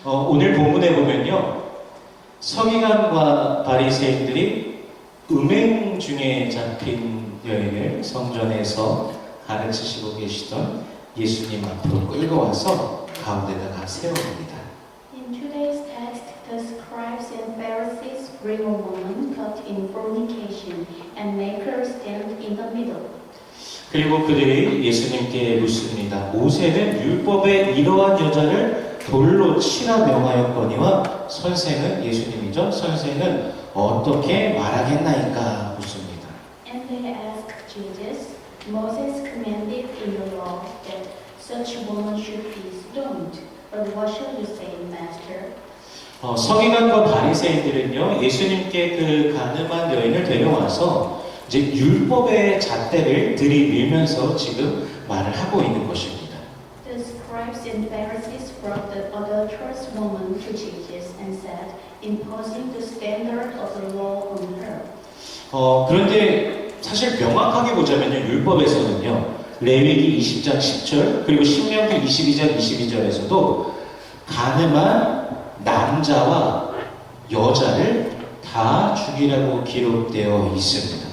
오늘 본문에 보면요, 서기관과 바리새인들이 음행 중에 잡힌 여인을 성전에서 가르치시고 계시던 예수님 앞으로 끌고 와서 가운데다가 세웁니다. In today's text, the scribes and Pharisees bring a woman caught in fornication and make her stand in the middle. 그리고 그들이 예수님께 묻습니다. 모세는 율법에 이러한 여자를 돌로 치라 명하였거니와 선생은, 예수님이죠, 선생은 어떻게 말하겠나이까 묻습니다. And they ask Jesus, Moses commanded in the law that such a woman should be stoned. But what shall you say, Master? 서기관과 바리새인들은요, 예수님께 그 가늠한 여인을 데려와서 이제 율법의 잣대를 들이밀면서 지금 말을 하고 있는 것입니다. The scribes and Pharisees brought the adulterous woman to Jesus and said, imposing the standard of the law on her. 그런데 사실 명확하게 보자면요, 율법에서는요, 레위기 20장 10절 그리고 신명기 22장 22절에서도 가늠한 남자와 여자를 다 죽이라고 기록되어 있습니다.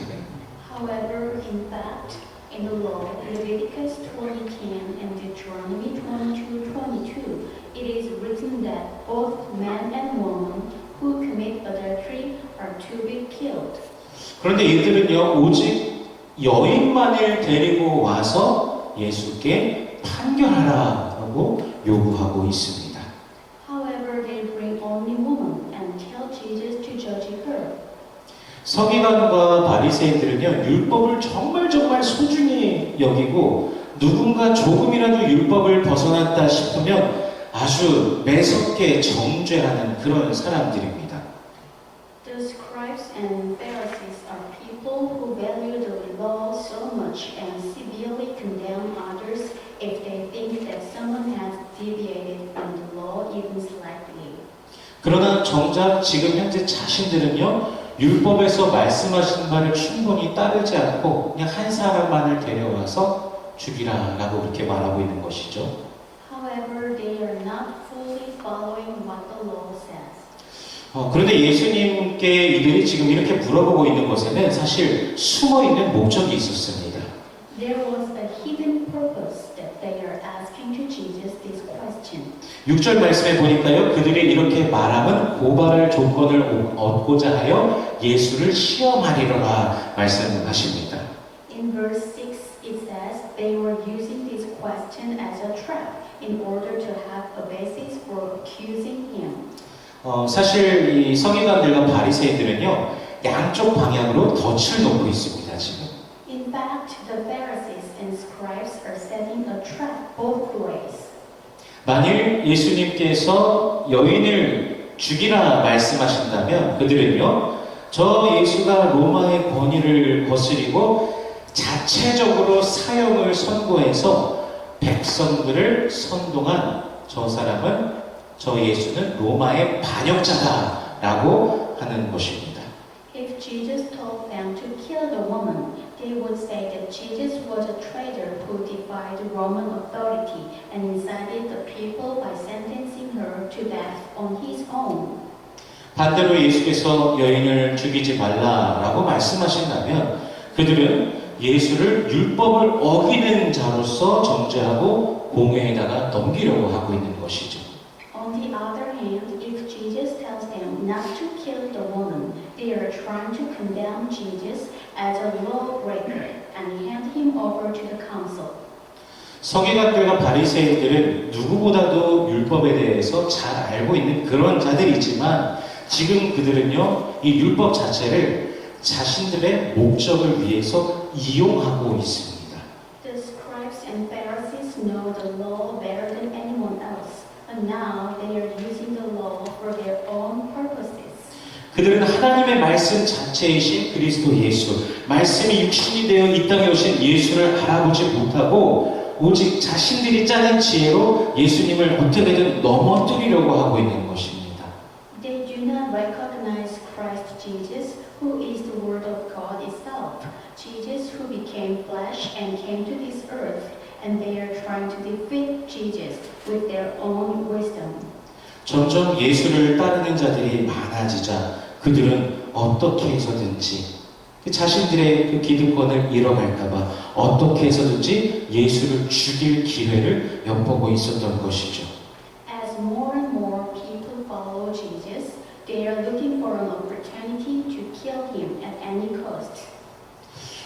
However, in fact, in the law, Leviticus 20:10 and Deuteronomy 22:22, it is written that both man and woman who commit adultery are to be killed. 그런데 이들은요, 오직 여인만을 데리고 와서 예수께 판결하라고 요구하고 있습니다. However, they bring only woman and tell Jesus to judge her. 서기관과 바리새인들은요, 율법을 정말 소중히 여기고 누군가 조금이라도 율법을 벗어났다 싶으면 아주 매섭게 정죄하는 그런 사람들입니다. The scribes and Pharisees are people who value the law so much and severely condemn others if they think that someone has deviated from the law even slightly. 그러나 정작 지금 현재 자신들은요, 율법에서 말씀하신 바를 충분히 따르지 않고 그냥 한 사람만을 데려와서 죽이라라고 그렇게 말하고 있는 것이죠. However, they are not fully following what the law says. 그런데 예수님께 이들이 지금 이렇게 물어보고 있는 것에는 사실 숨어있는 목적이 있었습니다. There was a hidden purpose that they are asking to Jesus this question. 6절 말씀에 보니까요, 그들이 이렇게 말하면 고발할 조건을 얻고자 하여 예수를 시험하리로라 말씀하십니다. In verse 6, it says they were using this question as a trap in order to have a basis for accusing him. 사실 이 서기관들과 바리새인들은요, 양쪽 방향으로 덫을 놓고 있습니다, 지금. In fact, the Pharisees and scribes are setting a trap both ways. 만일 예수님께서 여인을 죽이라 말씀하신다면 그들은요, 저 예수가 로마의 권위를 거스리고 자체적으로 사형을 선고해서 백성들을 선동한 저 사람은, 저 예수는 로마의 반역자다라고 하는 것입니다. If Jesus told them to kill the woman, they would say that Jesus was a traitor who defied Roman authority and incited the people by sentencing her to death on his own. 반대로 예수께서 여인을 죽이지 말라라고 말씀하신다면 그들은 예수를 율법을 어기는 자로서 정죄하고 공회에다가 넘기려고 하고 있는 것이죠. On the other hand, if Jesus tells them not to kill the woman, they are trying to condemn Jesus as a lawbreaker and hand him over to the council. 서기관들과 바리새인들은 누구보다도 율법에 대해서 잘 알고 있는 그런 자들이지만 지금 그들은요, 이 율법 자체를 자신들의 목적을 위해서 이용하고 있습니다. The scribes and Pharisees know the law better than anyone else, and now they are using the law for their own purposes. 그들은 하나님의 말씀 자체이신 그리스도 예수, 말씀이 육신이 되어 이 땅에 오신 예수를 알아보지 못하고 오직 자신들이 짜낸 지혜로 예수님을 어떻게든 넘어뜨리려고 하고 있는 것입니다. They do not recognize Christ Jesus, who is the Word of God itself, Jesus who became flesh and came to this earth, and they are trying to defeat Jesus with their own wisdom. 점점 예수를 따르는 자들이 많아지자 그들은 어떻게 해서든지 자신들의 그 기득권을 잃어갈까봐 어떻게 해서든지 예수를 죽일 기회를 엿보고 있었던 것이죠. As more and more people follow Jesus, they are looking for an opportunity to kill him at any cost.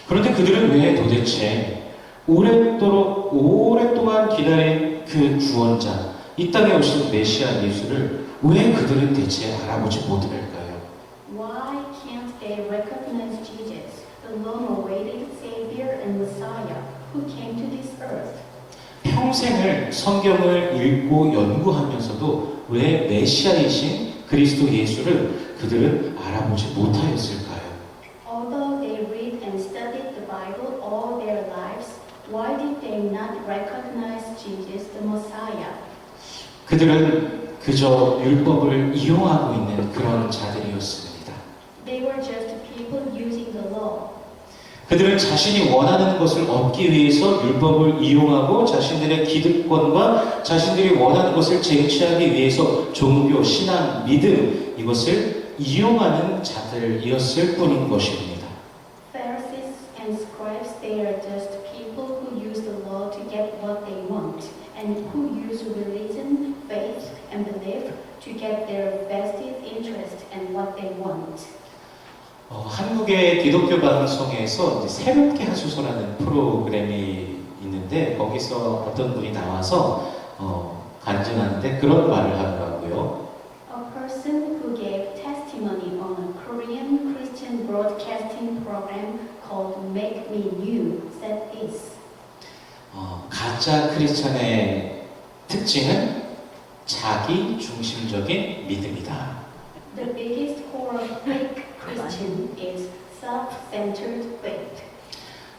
그런데 그들은 왜 도대체 오랫동안 기다린 그 구원자, 이 땅에 오신 메시아 예수를 왜 그들은 대체 알아보지 못할까요? Why can't they recognize Jesus, the long-awaited Savior and Messiah who came to this earth? 평생을 성경을 읽고 연구하면서도 왜 메시아이신 그리스도 예수를 그들은 알아보지 못하였을까요? Although they read and studied the Bible all their lives, why did they not recognize Jesus, the Messiah? 그들은 그저 율법을 이용하고 있는 그런 자들이었습니다. They were just people using the law. 그들은 자신이 원하는 것을 얻기 위해서 율법을 이용하고 자신들의 기득권과 자신들이 원하는 것을 쟁취하기 위해서 종교, 신앙, 믿음 이것을 이용하는 자들이었을 뿐인 것입니다. Pharisees and scribes, they are just people who use the law to get what they want, and who use religion, faith, and belief to get their vested interest and what they want. 한국의 기독교 방송에서 이제 새롭게 하소서라는 프로그램이 있는데 거기서 어떤 분이 나와서 간증하는데 그런 말을 하더라고요. A person who gave testimony on a Korean Christian broadcasting program called Make Me New said this. 가짜 크리스찬의 특징은 자기 중심적인 믿음이다. The biggest core of fake Christian is self-centered faith.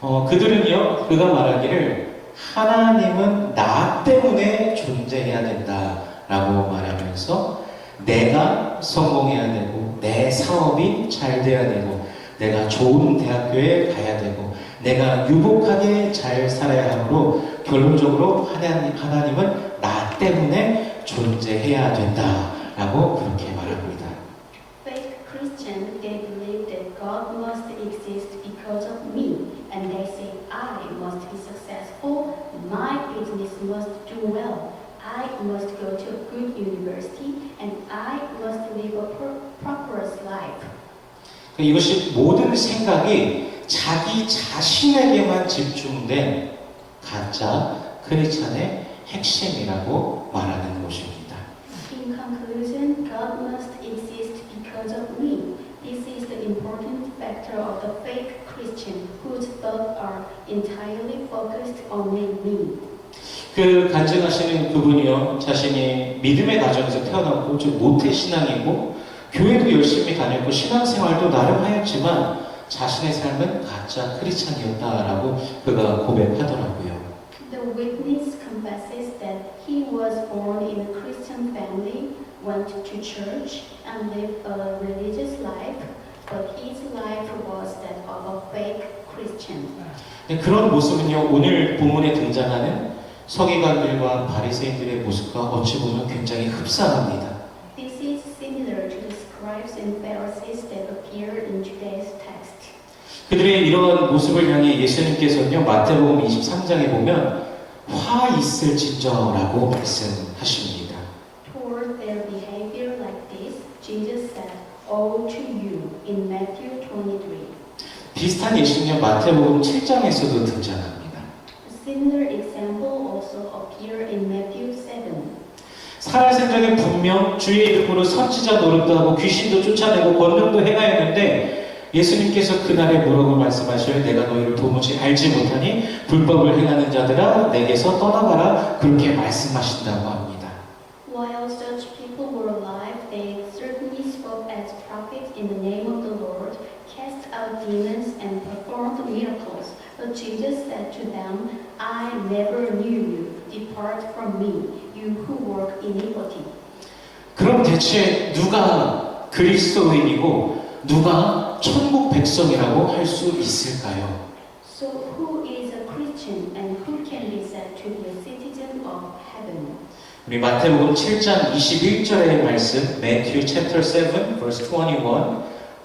그들은요, 그가 말하기를 하나님은 나 때문에 존재해야 된다라고 말하면서 내가 성공해야 되고 내 사업이 잘 돼야 되고 내가 좋은 대학교에 가야 되고 내가 유복하게 잘 살아야 하므로 결론적으로 하나님은 나 때문에 존재해야 된다라고 그렇게 말합니다. Fake Christian, they believe that God must exist because of me, and they say I must be successful, my business must do well, I must go to a good university, and I must live a prosperous life. 이것이 모든 생각이 자기 자신에게만 집중된 가짜 크리스찬의 핵심이라고 말하는 것입니다. In conclusion, God must exist because of me. This is the important factor of the fake Christian whose thoughts are entirely focused only me. 그 간증하시는 그분이요, 자신이 믿음의 가정에서 태어났고 즉 모태신앙이고 교회도 열심히 다녔고 신앙생활도 나름 하였지만 자신의 삶은 가짜 크리스찬이었다라고 그가 고백하더라고요. The witness confesses that he was born in a Christian family, went to church, and lived a religious life, but his life was that of a fake Christian. 그런 모습은요, 오늘 본문에 등장하는 서기관들과 바리새인들의 모습과 어찌 보면 굉장히 흡사합니다. This is similar to the scribes and Pharisees that appear in today's text. 그들의 이러한 모습을 향해 예수님께서는요, 마태복음 23장에 보면 화 있을진저라고 말씀하십니다. Toward their behavior like this, Jesus said, "Woe to you," in Matthew 23. 비슷한 예수는요, 마태복음 7장에서도 등장합니다. A similar example also appear in Matthew 7. 살아생전에 분명 주의 이름으로 선지자 노릇도 하고 귀신도 쫓아내고 권능도 행하였는데 예수님께서 그날에 뭐라고 말씀하셔요? 내가 너희를 도무지 알지 못하니 불법을 행하는 자들아 내게서 떠나가라 그렇게 말씀하신다고 합니다. While such people were alive, they certainly spoke as prophets in the name of the Lord, cast out demons and performed miracles. But Jesus said to them, "I never knew you. Depart from me, you who work iniquity." 그럼 대체 누가 그리스도인이고 누가 천국 백성이라고 할 수 있을까요? So who is a Christian and who can be said to be a citizen of heaven? 우리 마태복음 7장 21절의 말씀, Matthew chapter 7, verse 21.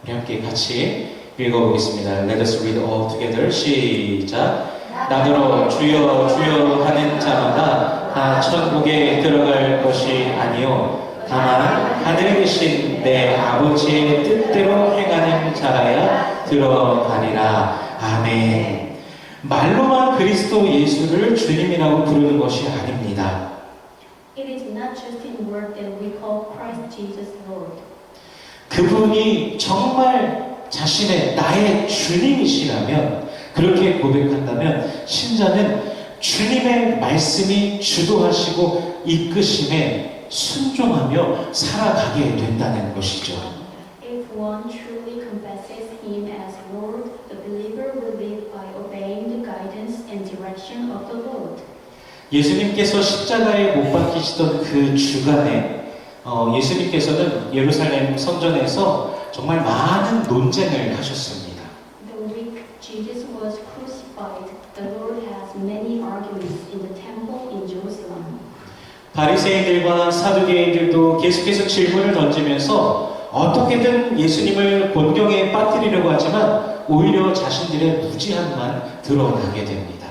우리 함께 같이 읽어보겠습니다. Let us read all together. 시작. 나더러 주여 주여 하는 자마다 다 천국에 들어갈 것이 아니요 다만 하늘에 계신 내 아버지의 뜻대로 행하는 자라야 들어가리라. 아멘. 말로만 그리스도 예수를 주님이라고 부르는 것이 아닙니다. It is not just in word that we call Christ Jesus Lord. 그분이 정말 자신의 나의 주님이시라면, 그렇게 고백한다면 신자는 주님의 말씀이 주도하시고 이끄심에 순종하며 살아가게 된다는 것이죠. If one truly confesses Him as Lord, the believer will live by obeying the guidance and direction of the Lord. 예수님께서 십자가에 못 박히시던 그 주간에 예수님께서는 예루살렘 성전에서 정말 많은 논쟁을 하셨습니다. The week Jesus was crucified, the Lord has many arguments in the temple in Jerusalem. 바리새인들과 사두개인들도 계속해서 질문을 던지면서 어떻게든 예수님을 곤경에 빠뜨리려고 하지만 오히려 자신들의 무지함만 드러나게 됩니다.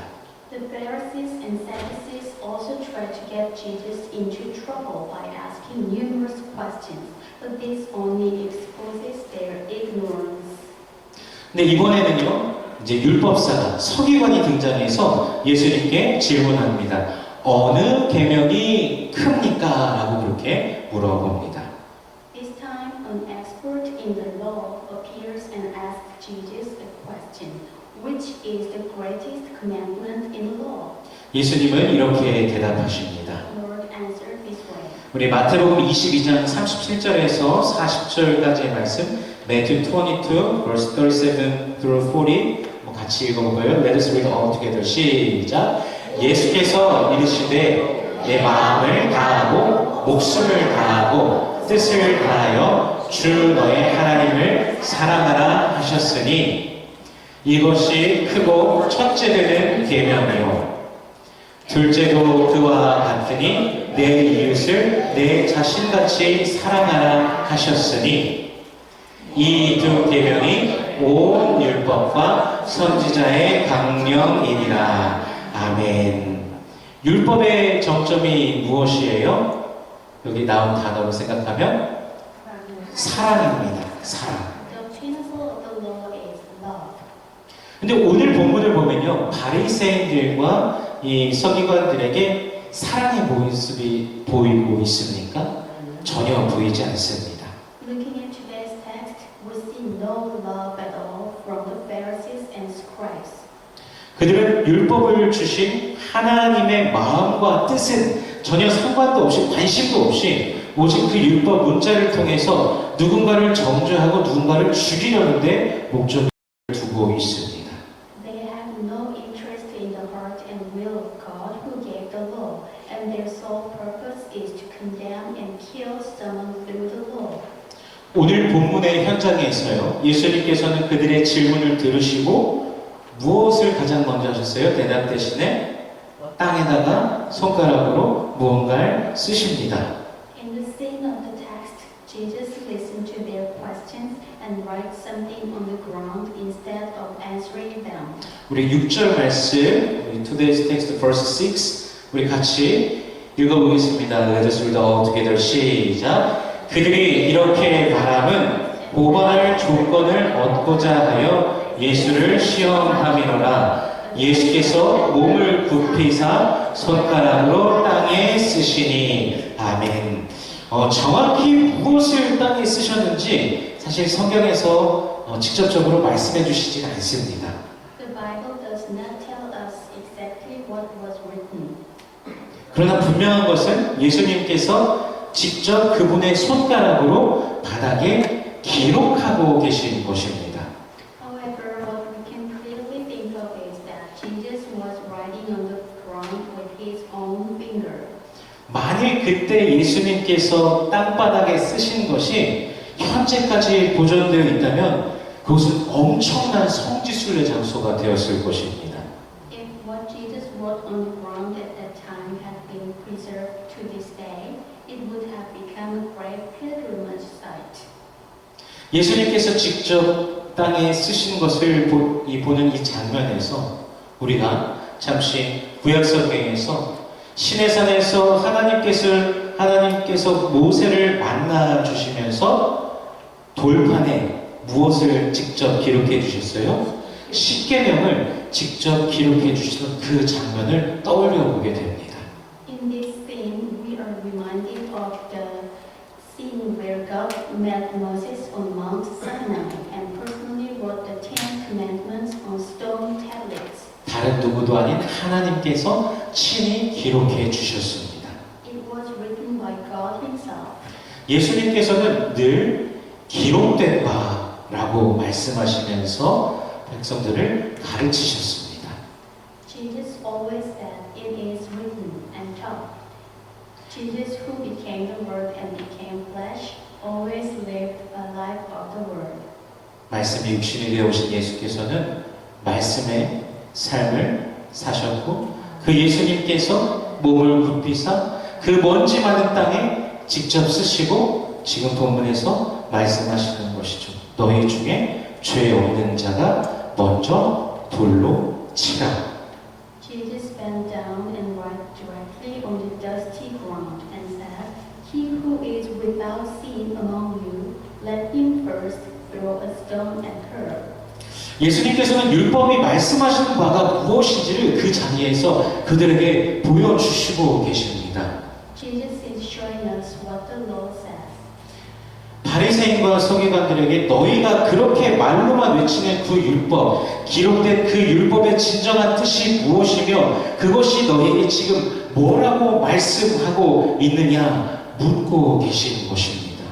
The Pharisees and Sadducees also tried to get Jesus into trouble by asking numerous questions, but this only exposes their ignorance. 근데 이번에는요, 이제 율법사가 서기관이 등장해서 예수님께 질문합니다. 어느 계명이 큽니까? 라고 그렇게 물어봅니다. This time, an expert in the law appears and asks Jesus a question, which is the greatest commandment in the law? 예수님은 이렇게 대답하십니다. Lord answered this way. 우리 마태복음 22장 37절에서 40절까지의 말씀, Matthew 22, verse 37 through 40, 같이 읽어볼까요? Let us read all together. 시작. 예수께서 이르시되 내 마음을 다하고 목숨을 다하고 뜻을 다하여 주 너의 하나님을 사랑하라 하셨으니 이것이 크고 첫째 되는 계명이요 둘째도 그와 같으니 내 이웃을 내 자신같이 사랑하라 하셨으니 이 두 계명이 온 율법과 선지자의 강령이니라. 아멘. 율법의 정점이 무엇이에요? 여기 나온 단어로 생각하면 사랑입니다. 사랑. The pinnacle of the law is love. 근데 오늘 본문을 보면요, 바리새인들과 이 서기관들에게 사랑의 모습이 보이고 있습니까? 전혀 보이지 않습니다. Looking at today's text, we see no love at all from the Pharisees and scribes. 그들은 율법을 주신 하나님의 마음과 뜻은 전혀 상관도 없이 관심도 없이 오직 그 율법 문자를 통해서 누군가를 정죄하고 누군가를 죽이려는데 목적을 두고 있습니다. They have no interest in the heart and will of God who gave the law, and their sole purpose is to condemn and kill someone through the law. 오늘 본문의 현장에서요, 예수님께서는 그들의 질문을 들으시고 무엇을 가장 먼저 하셨어요? 대답 대신에 땅에다가 손가락으로 무언가를 쓰십니다. In the scene of the text, Jesus listened to their questions and write something on the ground instead of answering them. 우리 6절 말씀, 우리 today's text verse 6, 우리 같이 읽어보겠습니다. Let us read all together. 시작. 그들이 이렇게 말함은 고발할 조건을 얻고자 하여 예수를 시험함이로라. 예수께서 몸을 굽히사 손가락으로 땅에 쓰시니. 아멘. 정확히 무엇을 땅에 쓰셨는지 사실 성경에서 직접적으로 말씀해 주시지 않습니다. The Bible does not tell us exactly what was written. 그러나 분명한 것은 예수님께서 직접 그분의 손가락으로 바닥에 기록하고 계신 것입니다. However, what we can clearly think of is that Jesus was writing on the ground with his own finger. 만일 그때 예수님께서 땅바닥에 쓰신 것이 현재까지 보존되어 있다면 그것은 엄청난 성지순례 장소가 되었을 것입니다. If what Jesus wrote on the ground at that time had been preserved to this day, 예수님께서 직접 땅에 쓰신 것을 보는 이 장면에서 우리가 잠시 구약성경에서 시내산에서 하나님께서 모세를 만나 주시면서 돌판에 무엇을 직접 기록해 주셨어요? 십계명을 직접 기록해 주시던 그 장면을 떠올려 보게 됩니다. In this scene, we are reminded of the scene where God met Moses on Mount Sinai and personally wrote the Ten Commandments on stone tablets. 다른 누구도 아닌 하나님께서 친히 기록해 주셨습니다. It was written by God Himself. 예수님께서는 늘 기록된 바라고 말씀하시면서 백성들을 가르치셨습니다. Jesus always said, "It is written," and taught. Jesus, who became the Word and became flesh, always lived a life of the Word. 말씀이 육신이 되어 오신 예수께서는 말씀의 삶을 사셨고 그 예수님께서 몸을 굽히사 그 먼지 많은 땅에 직접 쓰시고 지금 본문에서 말씀하시는 것이죠. 너희 중에 죄 없는 자가 먼저 돌로 치라. Jesus bent down and wrote directly on the dusty ground and said, "He who is without sin among you, let him first throw a stone at her." 예수님께서는 율법이 말씀하시는 바가 무엇인지를 그 자리에서 그들에게 보여주시고 계십니다. Jesus is showing us what the law says. 바리새인과 서기관들에게 너희가 그렇게 말로만 외치는 그 율법, 기록된 그 율법의 진정한 뜻이 무엇이며 그것이 너희에게 지금 뭐라고 말씀하고 있느냐 묻고 계신 것입니다.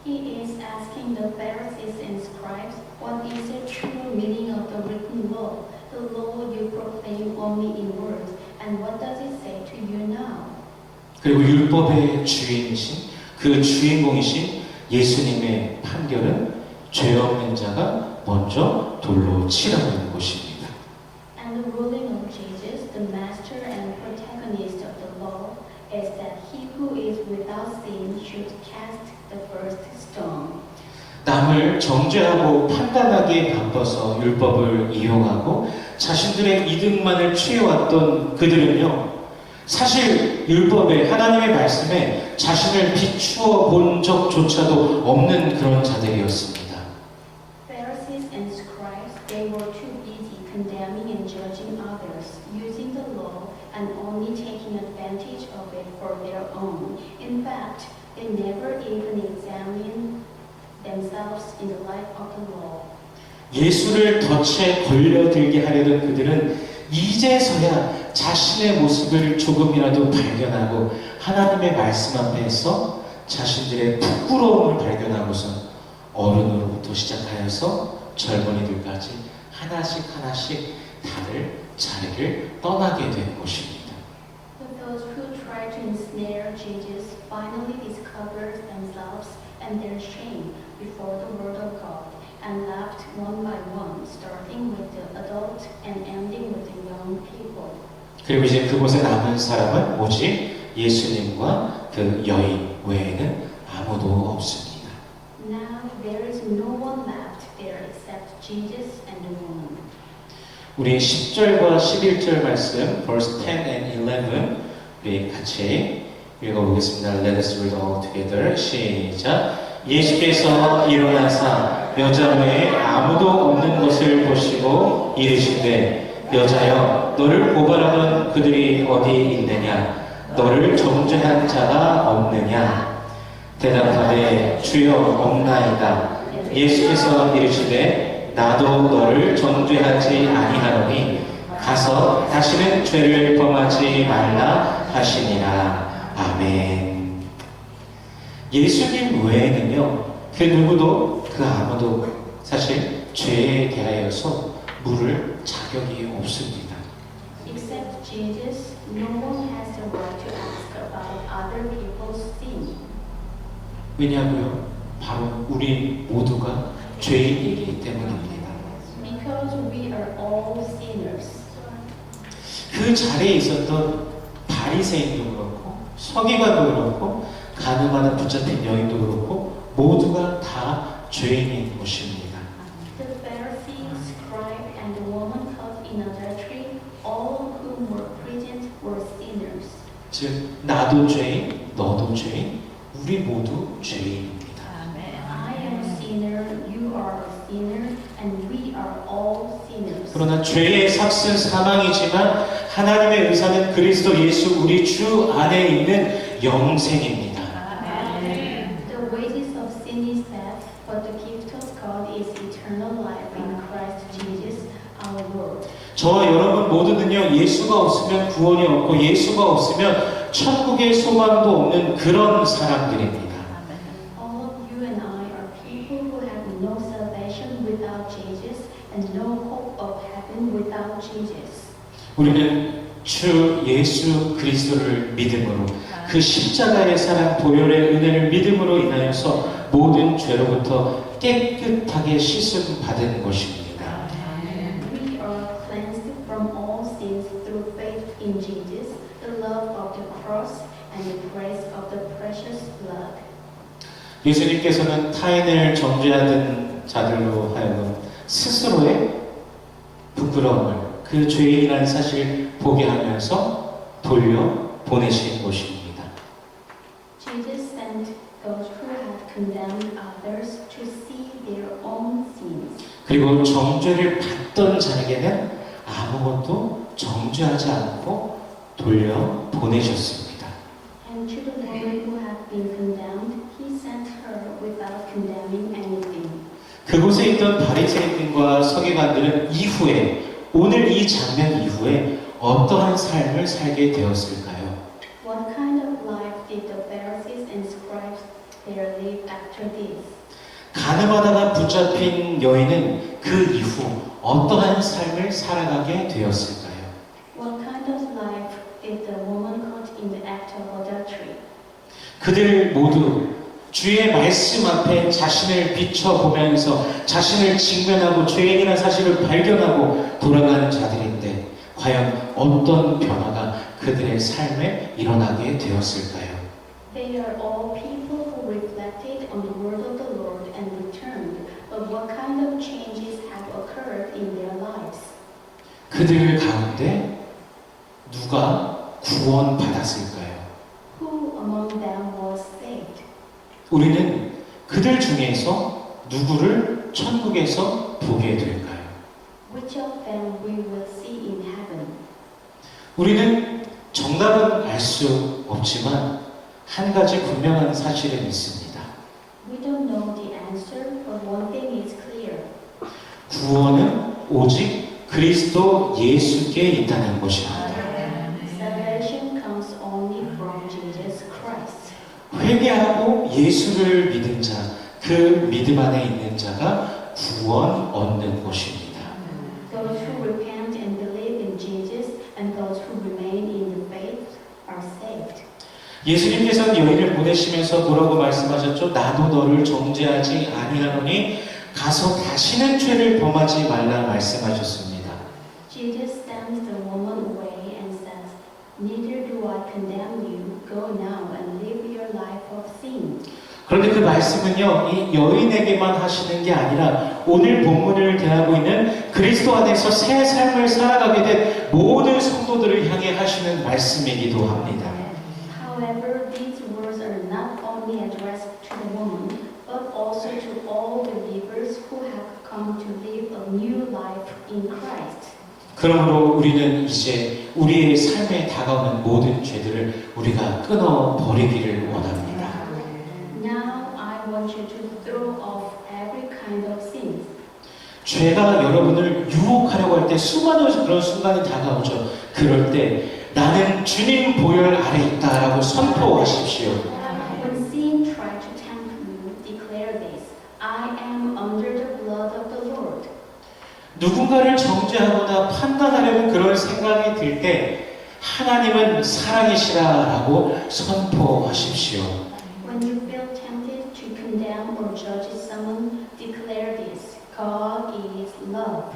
He is asking the Pharisees and scribes, what is the true meaning of the written law, the law you proclaim only in words, and what does it say to you now? 그리고 율법의 주인이신 그 주인공이신 예수님의 판결은 죄 없는 자가 먼저 돌로 치라는 것입니다. And the ruling of Jesus, the master and protagonist of the law, is that he who is without sin should cast the first stone. 남을 정죄하고 판단하기에 바빠서 율법을 이용하고 자신들의 이득만을 취해왔던 그들은요, 사실 율법에 하나님의 말씀에 자신을 비추어 본 적조차도 없는 그런 자들이었습니다. Pharisees and scribes, they were too busy condemning and judging others, using the law and only taking advantage of it for their own. In fact, they never even examined themselves in the light of the law. 예수를 덫에 걸려들게 하려던 그들은 이제서야 자신의 모습을 조금이라도 발견하고 하나님의 말씀 앞에서 자신들의 부끄러움을 발견하고서 어른으로부터 시작하여서 젊은이들까지 하나씩 다들 자리를 떠나게 된 것입니다. But those who tried to ensnare Jesus finally discovered themselves and their shame before the word of God, and left one by one, starting with the adult and ending with the young people. 그리고 이제 그곳에 남은 사람은 오직 예수님과 그 여인 외에는 아무도 없습니다. Now there is no one left there except Jesus and the woman. 우리 10절과 11절 말씀, verse 10 and 11 우리 같이 읽어보겠습니다. Let us read all together. 시작. 예수께서 일어나사 여자 외에 아무도 없는 것을 보시고 이르시되 여자여 너를 고발하던 그들이 어디 있느냐 너를 정죄한 자가 없느냐 대답하되 주여 없나이다. 예수께서 이르시되 나도 너를 정죄하지 아니하노니 가서 다시는 죄를 범하지 말라 하시니라. 아멘. 예수님 외에는요, 그 누구도 그 아무도 사실 죄에 대하여서 물을 자격이 없습니다. Except Jesus, no one has the right to ask about other people's sin. 왜냐고요? 바로 우리 모두가 죄인이기 때문입니다. Because we are all sinners. 그 자리에 있었던 바리새인도 그렇고 서기관도 그렇고 가늠하는 붙잡힌 여인도 그렇고 모두가 다 죄인인 것입니다. The Pharisee, scribe, and the woman caught in adultery, all whom were present were sinners. 즉 나도 죄인, 너도 죄인, 우리 모두 죄인입니다. I am a sinner, you are a sinner, and we are all sinners. 그러나 죄의 삭은 사망이지만 하나님의 의사는 그리스도 예수 우리 주 안에 있는 영생입니다. The wages of sin is death, but the gift of God is eternal life in Christ Jesus our Lord. 저와 여러분 모두는요, 예수가 없으면 구원이 없고 예수가 없으면 천국의 소망도 없는 그런 사람들입니다. All of you and I are people who have no salvation without Jesus and no hope of heaven without Jesus. 우리는 주 예수 그리스도를 믿음으로 그 십자가의 사랑 보혈의 은혜를 믿음으로 인하여서 모든 죄로부터 깨끗하게 씻음 받은 것입니다. We are cleansed from all sins through faith in Jesus, the love of the cross, and the grace of the precious blood. 예수님께서는 타인을 정죄하던 자들로 하여금 스스로의 부끄러움을 그 죄인이라는 사실을 보게 하면서 돌려 보내신 것입니다. Jesus sent those who had condemned others to see their own sins. 그리고 정죄를 받던 자에게는 아무것도 정죄하지 않고 돌려 보내셨습니다. And to the woman who had been condemned, he sent her without condemning anything. 그곳에 있던 바리새인들과 서기관들은 이후에 오늘 이 장면 이후에 어떠한 삶을 살게 되었을까요? What kind of life did the Pharisees and scribes there live after this? 가늠하다가 붙잡힌 여인은 그 이후 어떠한 삶을 살아가게 되었을까요? What kind of life did the woman caught in the act of adultery? 그들 모두 주의 말씀 앞에 자신을 비춰보면서 자신을 직면하고 죄인이라는 사실을 발견하고 돌아가는 자들인데 과연 어떤 변화가 그들의 삶에 일어나게 되었을까요? They are all people who reflected on the word of the Lord and returned, but what kind of changes have occurred in their lives? 그들 가운데 누가 구원받았을까요? Who among them was saved? 우리는 그들 중에서 누구를 천국에서 보게 될까요? Which of them we will see in heaven? 우리는 정답은 알 수 없지만 한 가지 분명한 사실은 있습니다. We don't know the answer, but one thing is clear. 구원은 오직 그리스도 예수께 있다는 것입니다. Salvation comes only from Jesus Christ. 회개하고 예수를 믿은 자, 그 믿음 안에 있는 자가 구원 얻는 것입니다. Those who repent and believe in Jesus and those who remain in the faith are saved. 예수님께서는 여인을 보내시면서 뭐라고 말씀하셨죠? 나도 너를 정죄하지 아니하노니 가서 다시는 죄를 범하지 말라 말씀하셨습니다. Jesus sends the woman away and says, Neither do I condemn you. Go now and live your life of sin. 그런데 그 말씀은요, 이 여인에게만 하시는 게 아니라 오늘 본문을 대하고 있는 그리스도 안에서 새 삶을 살아가게 된 모든 성도들을 향해 하시는 말씀이기도 합니다. However, these words are not only addressed to the woman, but also to all believers who have come to live a new life in Christ. 그러므로 우리는 이제 우리의 삶에 다가오는 모든 죄들을 우리가 끊어 버리기를 원합니다. Now I want you to throw off every kind of sin. 죄가 여러분을 유혹하려고 할 때 수많은 그런 순간이 다가오죠. 그럴 때 나는 주님 보혈 아래 있다라고 선포하십시오. When sin tries to tempt you, declare this: I am under the blood of the Lord. 누군가를 정죄하거나 판단하려는 그런 생각이 들 때 하나님은 사랑이시라라고 선포하십시오. When you feel tempted to condemn or judge someone, declare this: God is love.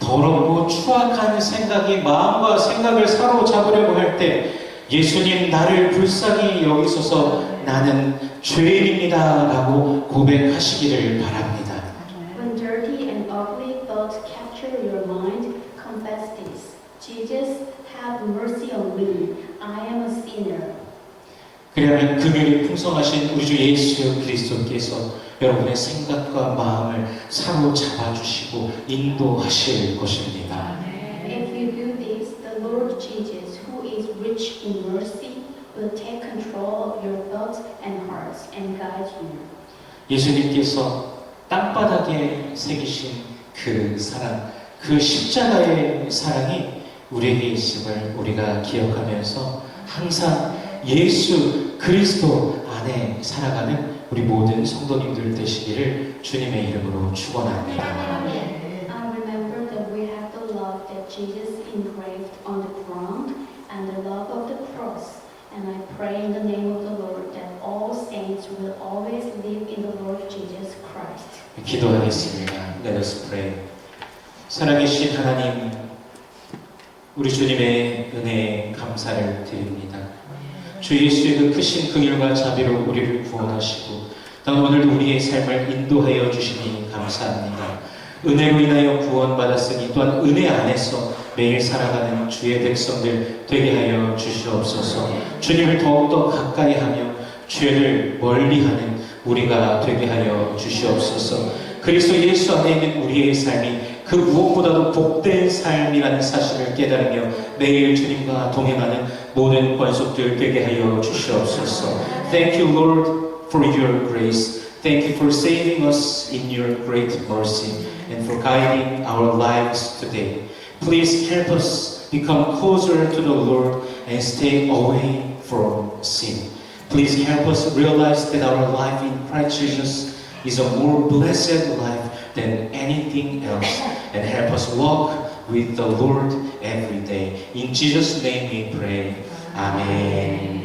더럽고 추악한 생각이 마음과 생각을 사로잡으려고 할 때 예수님 나를 불쌍히 여기소서 나는 죄인입니다 라고 고백하시기를 바랍니다. When dirty and ugly thoughts capture your mind, confess this. Jesus, have mercy on me. I am a sinner. 그러면 금요일에 풍성하신 우리 주 예수 그리스도께서 여러분의 생각과 마음을 사로잡아 주시고 인도하실 것입니다. If you do this, the Lord Jesus, who is rich in mercy, will take control of your thoughts and hearts and guide you. 예수님께서 땅바닥에 새기신 그 사랑, 그 십자가의 사랑이 우리에게 있음을 우리가 기억하면서 항상 예수 그리스도 안에 살아가는 우리 모든 성도님들 되시기를 주님의 이름으로 축원합니다. I remember that we have the love that Jesus engraved on the ground and the love of the cross. And I pray in the name of the Lord that all saints will always live in the Lord Jesus Christ. 기도하겠습니다. Let us pray. 살아계신 하나님, 우리 주님의 은혜에 감사를 드립니다. 주 예수의 그 크신 긍휼과 자비로 우리를 구원하시고 또한 오늘도 우리의 삶을 인도하여 주시니 감사합니다. 은혜로 인하여 구원받았으니 또한 은혜 안에서 매일 살아가는 주의 백성들 되게 하여 주시옵소서. 주님을 더욱더 가까이 하며 죄를 멀리하는 우리가 되게 하여 주시옵소서. 그리스도 예수 안에 있는 우리의 삶이 그 무엇보다도 복된 삶이라는 사실을 깨달으며 매일 주님과 동행하는 모든 권속들 되게 하여 주시옵소서. Thank you, Lord, for your grace. Thank you for saving us in your great mercy and for guiding our lives today. Please help us become closer to the Lord and stay away from sin. Please help us realize that our life in Christ Jesus is a more blessed life than anything else, and help us walk with the Lord every day. In Jesus' name we pray. Amen.